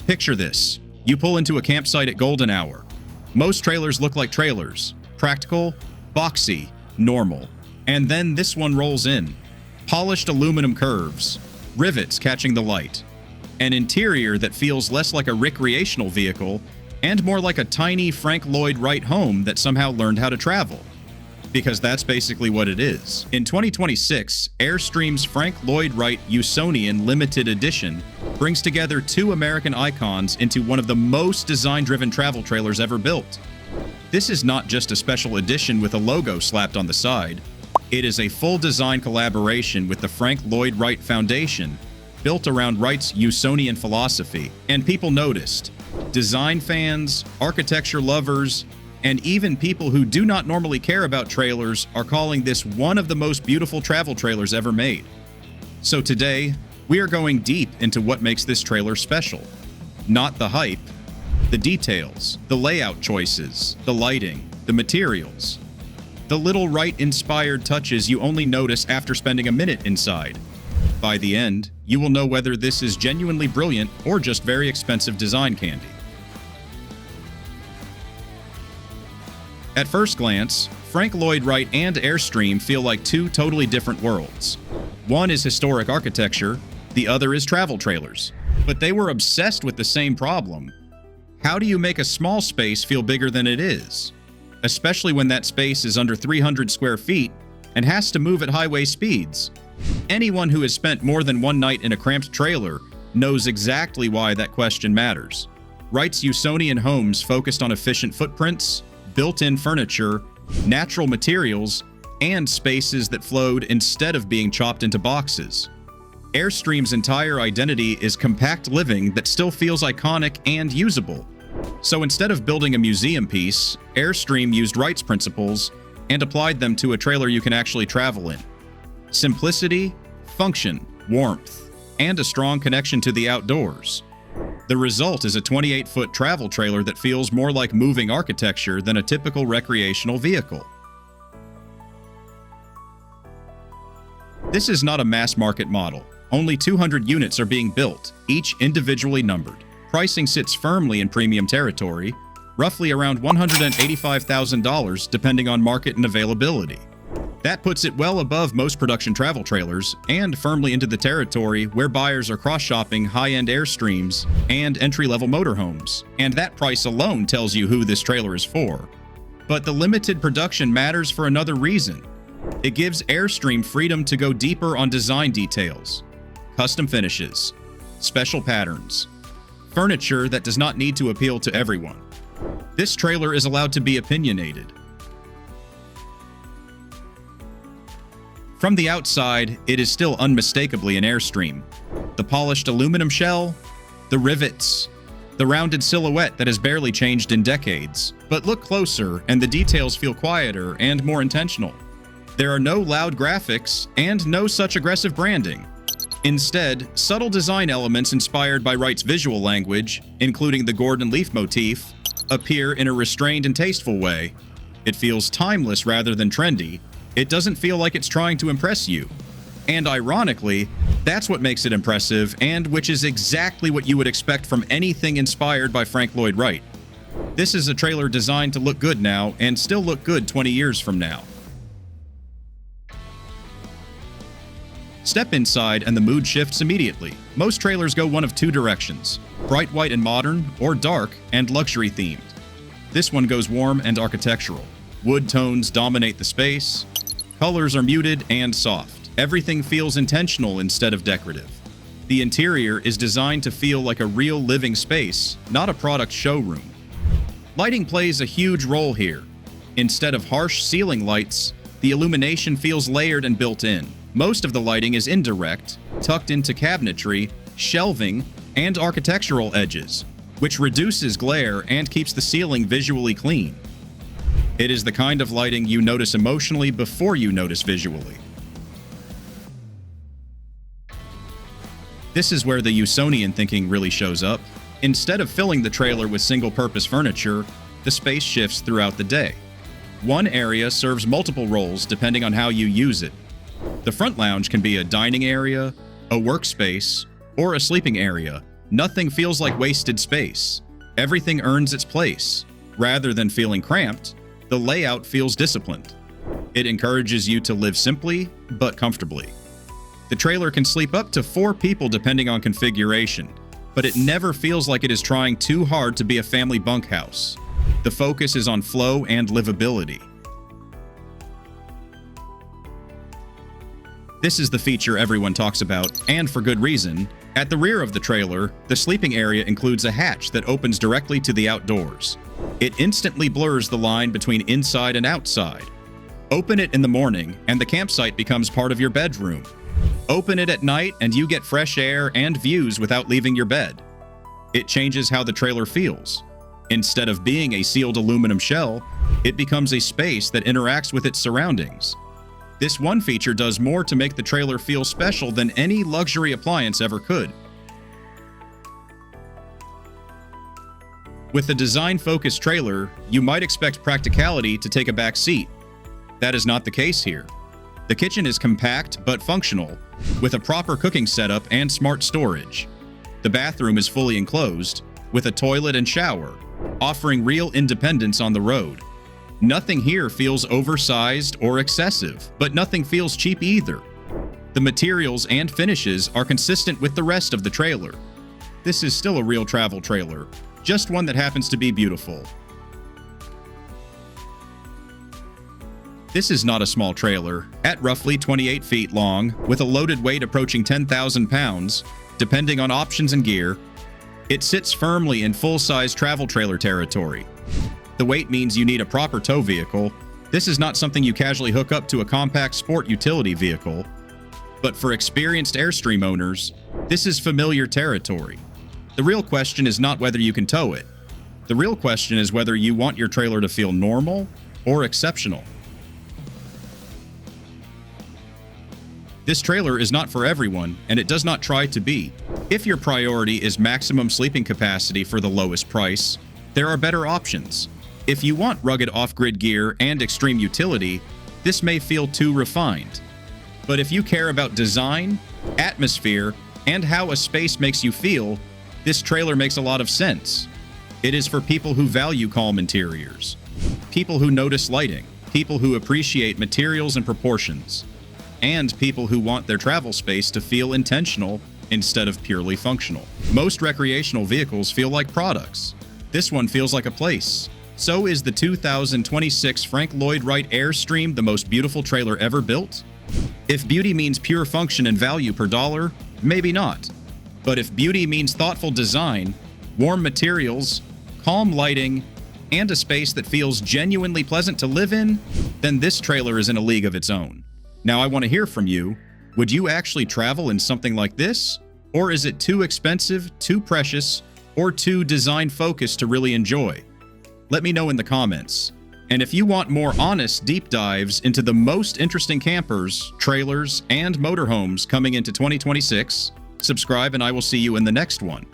Picture this. You pull into a campsite at golden hour. Most trailers look like trailers. Practical, boxy, normal. And then this one rolls in. Polished aluminum curves, rivets catching the light, an interior that feels less like a recreational vehicle and more like a tiny Frank Lloyd Wright home that somehow learned how to travel. Because that's basically what it is. In 2026, Airstream's Frank Lloyd Wright Usonian limited edition brings together two American icons into one of the most design-driven travel trailers ever built. This is not just a special edition with a logo slapped on the side. It is a full design collaboration with the Frank Lloyd Wright Foundation, built around Wright's Usonian philosophy. And people noticed. Design fans, architecture lovers, and even people who do not normally care about trailers are calling this one of the most beautiful travel trailers ever made. So today, we are going deep into what makes this trailer special. Not the hype, the details, the layout choices, the lighting, the materials. The little Wright-inspired touches you only notice after spending a minute inside. By the end, you will know whether this is genuinely brilliant or just very expensive design candy. At first glance, Frank Lloyd Wright and Airstream feel like two totally different worlds. One is historic architecture, the other is travel trailers. But they were obsessed with the same problem. How do you make a small space feel bigger than it is? Especially when that space is under 300 square feet and has to move at highway speeds. Anyone who has spent more than one night in a cramped trailer knows exactly why that question matters. Wright's Usonian homes focused on efficient footprints, built-in furniture, natural materials, and spaces that flowed instead of being chopped into boxes. Airstream's entire identity is compact living that still feels iconic and usable. So instead of building a museum piece, Airstream used Wright's principles and applied them to a trailer you can actually travel in. Simplicity, function, warmth, and a strong connection to the outdoors. The result is a 28-foot travel trailer that feels more like moving architecture than a typical recreational vehicle. This is not a mass-market model. Only 200 units are being built, each individually numbered. Pricing sits firmly in premium territory, roughly around $185,000 depending on market and availability. That puts it well above most production travel trailers and firmly into the territory where buyers are cross-shopping high-end Airstreams and entry-level motorhomes. And that price alone tells you who this trailer is for. But the limited production matters for another reason. It gives Airstream freedom to go deeper on design details, custom finishes, special patterns, furniture that does not need to appeal to everyone. This trailer is allowed to be opinionated. From the outside, it is still unmistakably an Airstream. The polished aluminum shell, the rivets, the rounded silhouette that has barely changed in decades. But look closer, and the details feel quieter and more intentional. There are no loud graphics and no such aggressive branding. Instead, subtle design elements inspired by Wright's visual language, including the Gordon leaf motif, appear in a restrained and tasteful way. It feels timeless rather than trendy. It doesn't feel like it's trying to impress you. And ironically, that's what makes it impressive, and which is exactly what you would expect from anything inspired by Frank Lloyd Wright. This is a trailer designed to look good now and still look good 20 years from now. Step inside and the mood shifts immediately. Most trailers go one of two directions: bright white and modern, or dark and luxury themed. This one goes warm and architectural. Wood tones dominate the space. Colors are muted and soft. Everything feels intentional instead of decorative. The interior is designed to feel like a real living space, not a product showroom. Lighting plays a huge role here. Instead of harsh ceiling lights, the illumination feels layered and built in. Most of the lighting is indirect, tucked into cabinetry, shelving, and architectural edges, which reduces glare and keeps the ceiling visually clean. It is the kind of lighting you notice emotionally before you notice visually. This is where the Usonian thinking really shows up. Instead of filling the trailer with single-purpose furniture, the space shifts throughout the day. One area serves multiple roles depending on how you use it. The front lounge can be a dining area, a workspace, or a sleeping area, Nothing feels like wasted space. Everything earns its place. Rather than feeling cramped, the layout feels disciplined. It encourages you to live simply, but comfortably. The trailer can sleep up to 4 people depending on configuration, but it never feels like it is trying too hard to be a family bunkhouse. The focus is on flow and livability. This is the feature everyone talks about, and for good reason. At the rear of the trailer, the sleeping area includes a hatch that opens directly to the outdoors. It instantly blurs the line between inside and outside. Open it in the morning, and the campsite becomes part of your bedroom. Open it at night, and you get fresh air and views without leaving your bed. It changes how the trailer feels. Instead of being a sealed aluminum shell, it becomes a space that interacts with its surroundings. This one feature does more to make the trailer feel special than any luxury appliance ever could. With a design-focused trailer, you might expect practicality to take a back seat. That is not the case here. The kitchen is compact but functional, with a proper cooking setup and smart storage. The bathroom is fully enclosed, with a toilet and shower, offering real independence on the road. Nothing here feels oversized or excessive, but nothing feels cheap either. The materials and finishes are consistent with the rest of the trailer. This is still a real travel trailer, just one that happens to be beautiful. This is not a small trailer. At roughly 28 feet long, with a loaded weight approaching 10,000 pounds, depending on options and gear, it sits firmly in full-size travel trailer territory. The weight means you need a proper tow vehicle. This is not something you casually hook up to a compact sport utility vehicle. But for experienced Airstream owners, this is familiar territory. The real question is not whether you can tow it. The real question is whether you want your trailer to feel normal or exceptional. This trailer is not for everyone, and it does not try to be. If your priority is maximum sleeping capacity for the lowest price, there are better options. If you want rugged off-grid gear and extreme utility, this may feel too refined. But if you care about design, atmosphere, and how a space makes you feel, this trailer makes a lot of sense. It is for people who value calm interiors, people who notice lighting, people who appreciate materials and proportions, and people who want their travel space to feel intentional instead of purely functional. Most recreational vehicles feel like products. This one feels like a place. So is the 2026 Frank Lloyd Wright Airstream the most beautiful trailer ever built? If beauty means pure function and value per dollar, maybe not. But if beauty means thoughtful design, warm materials, calm lighting, and a space that feels genuinely pleasant to live in, then this trailer is in a league of its own. Now I want to hear from you. Would you actually travel in something like this? Or is it too expensive, too precious, or too design-focused to really enjoy? Let me know in the comments. And if you want more honest deep dives into the most interesting campers, trailers, and motorhomes coming into 2026, subscribe and I will see you in the next one.